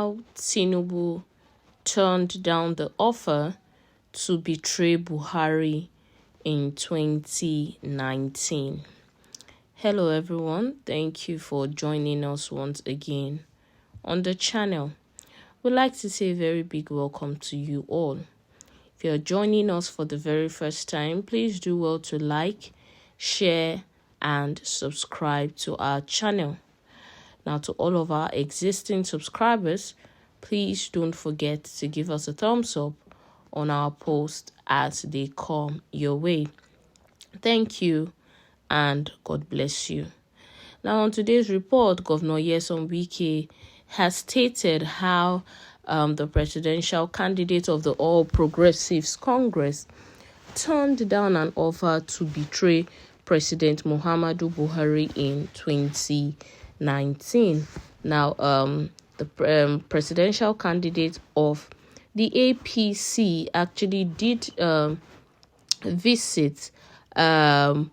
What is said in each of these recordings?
how Tinubu turned down the offer to betray Buhari in 2019. Hello everyone, thank you for joining us once again on the channel. We'd like to say a very big welcome to you all. If you're joining us for the very first time, please do well to like, share, and subscribe to our channel. Now, to all of our existing subscribers, please don't forget to give us a thumbs up on our posts as they come your way. Thank you, and God bless you. Now, on today's report, Governor WIKE has stated how the presidential candidate of the All Progressives Congress turned down an offer to betray President Muhammadu Buhari in 2019. Now, the presidential candidate of the APC actually did visit Governor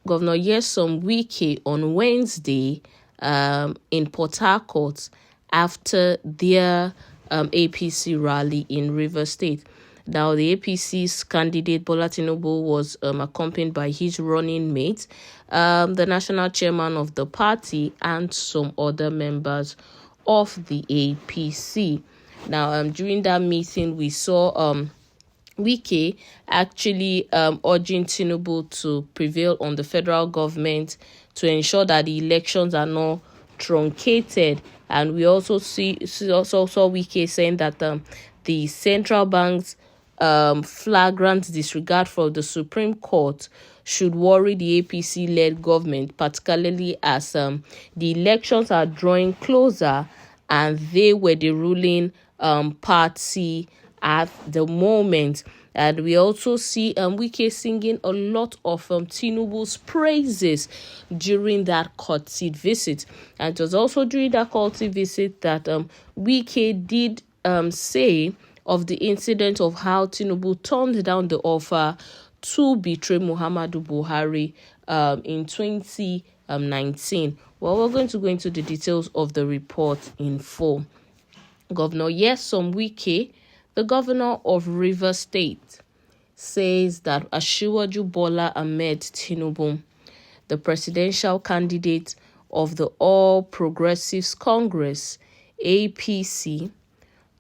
WIKE on Wednesday in Port Harcourt after their APC rally in Rivers State. Now, the APC's candidate, Bola Tinubu, was accompanied by his running mate, the national chairman of the party, and some other members of the APC. Now, during that meeting, we saw WIKE actually urging Tinubu to prevail on the federal government to ensure that the elections are not truncated. And we also saw WIKE saying that the central bank's flagrant disregard for the Supreme Court should worry the APC-led government, particularly as the elections are drawing closer and they were the ruling party at the moment. And we also see WIKE singing a lot of Tinubu's praises during that courtesy visit. And it was also during that courtesy visit that WIKE did say of the incident of how Tinubu turned down the offer to betray Muhammadu Buhari in 2019. Well, we're going to go into the details of the report in full. Governor WIKE, the governor of Rivers State, says that Asiwaju Bola Ahmed Tinubu, the presidential candidate of the All Progressives Congress, APC,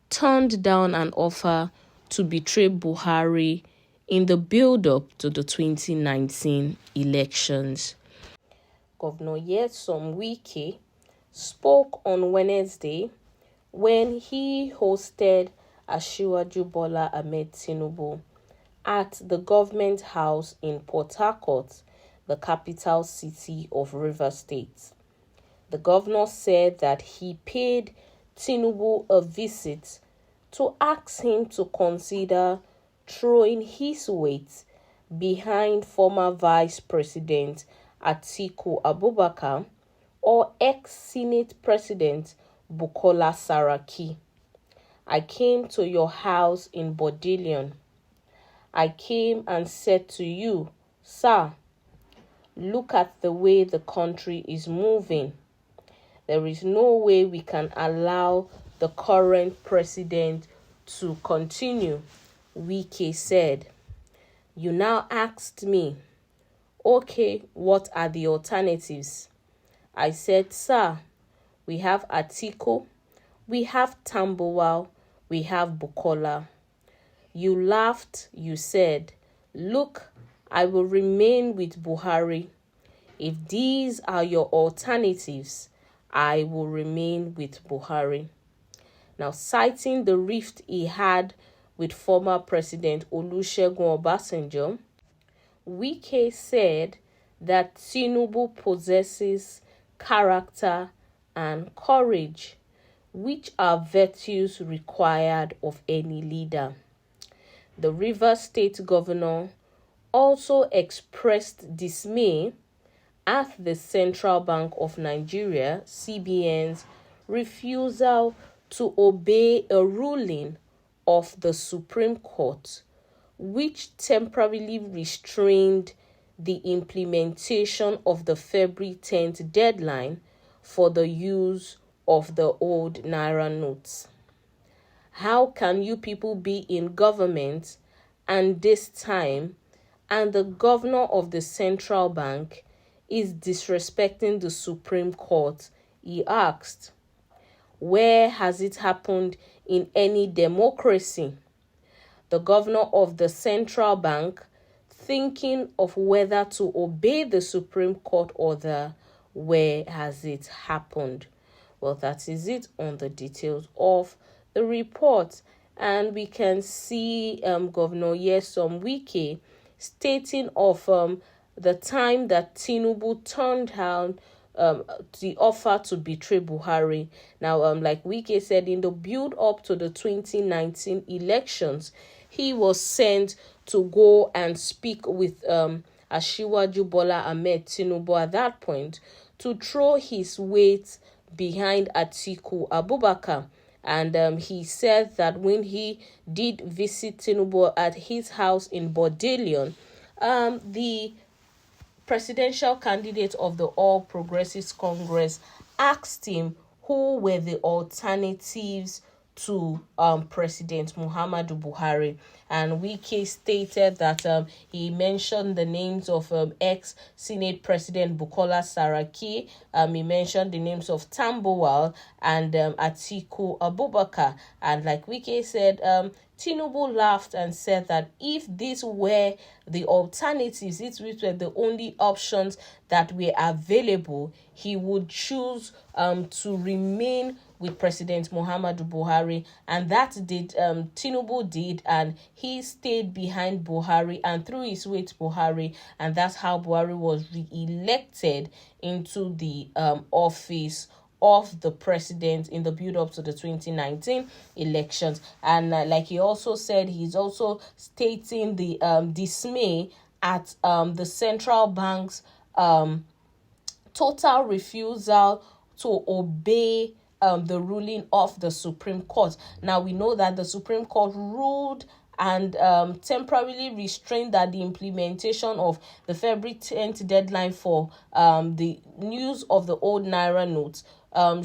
turned down an offer to betray Buhari in the build-up to the 2019 elections. Governor WIKE spoke on Wednesday when he hosted Asiwaju Bola Ahmed Tinubu at the government house in Port Harcourt, the capital city of Rivers State. The governor said that he paid Tinubu a visit to ask him to consider throwing his weight behind former Vice President Atiku Abubakar or ex-Senate President Bukola Saraki. I came to your house in Bodilion. I came and said to you, Sir, look at the way the country is moving. There is no way we can allow the current president to continue, WIKE said. You now asked me, okay, what are the alternatives? I said, sir, we have Atiku, we have Tambuwal, we have Bukola. You laughed, you said, look, I will remain with Buhari. If these are your alternatives, I will remain with Buhari. Now, citing the rift he had with former President Olusegun Obasanjo, WIKE said that Tinubu possesses character and courage, which are virtues required of any leader. The Rivers State governor also expressed dismay at the Central Bank of Nigeria, CBN's refusal to obey a ruling of the Supreme Court, which temporarily restrained the implementation of the February 10th deadline for the use of the old Naira notes. How can you people be in government and this time, and the governor of the central bank is disrespecting the Supreme Court? He asked. Where has it happened in any democracy? The governor of the central bank thinking of whether to obey the Supreme Court order. Where has it happened? Well, that is it on the details of the report. And we can see Governor Nyesom Wike stating of the time that Tinubu turned down the offer to betray Buhari. Now, like Wike said, in the build-up to the 2019 elections, he was sent to go and speak with Asiwaju Bola Ahmed Tinubu at that point to throw his weight behind Atiku Abubakar. And he said that when he did visit Tinubu at his house in Bodelion, the presidential candidate of the All Progressives Congress asked him who were the alternatives to President Muhammadu Buhari. And Wike stated that he mentioned the names of ex-Senate President Bukola Saraki. He mentioned the names of Tambuwal and Atiku Abubakar. And like Wike said, Tinubu laughed and said that if these were the alternatives, these were the only options that were available, he would choose to remain with President Muhammadu Buhari. And that did Tinubu did, and he stayed behind Buhari and threw his weight to Buhari, and that's how Buhari was re-elected into the office of the president in the build-up to the 2019 elections. And like he also said, he's also stating the dismay at the central bank's total refusal to obey the ruling of the Supreme Court. Now, we know that the Supreme Court ruled and temporarily restrained that the implementation of the February 10th deadline for the use of the old Naira notes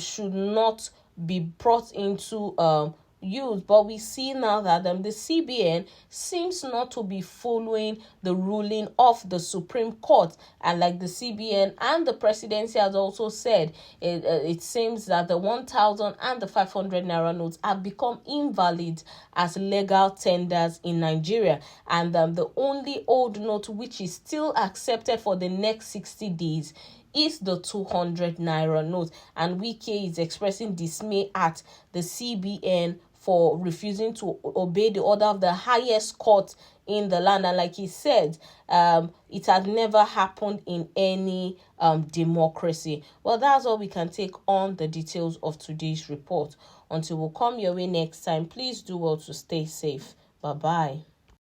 should not be brought into use. But we see now that the CBN seems not to be following the ruling of the Supreme Court. And like the CBN and the presidency has also said, it seems that the 1,000 and the 500 Naira notes have become invalid as legal tenders in Nigeria. And the only old note which is still accepted for the next 60 days is the 200 Naira note. And Wike is expressing dismay at the CBN for refusing to obey the order of the highest court in the land. And like he said, it had never happened in any democracy. Well, that's all we can take on the details of today's report. Until we'll come your way next time, please do well to stay safe. Bye-bye.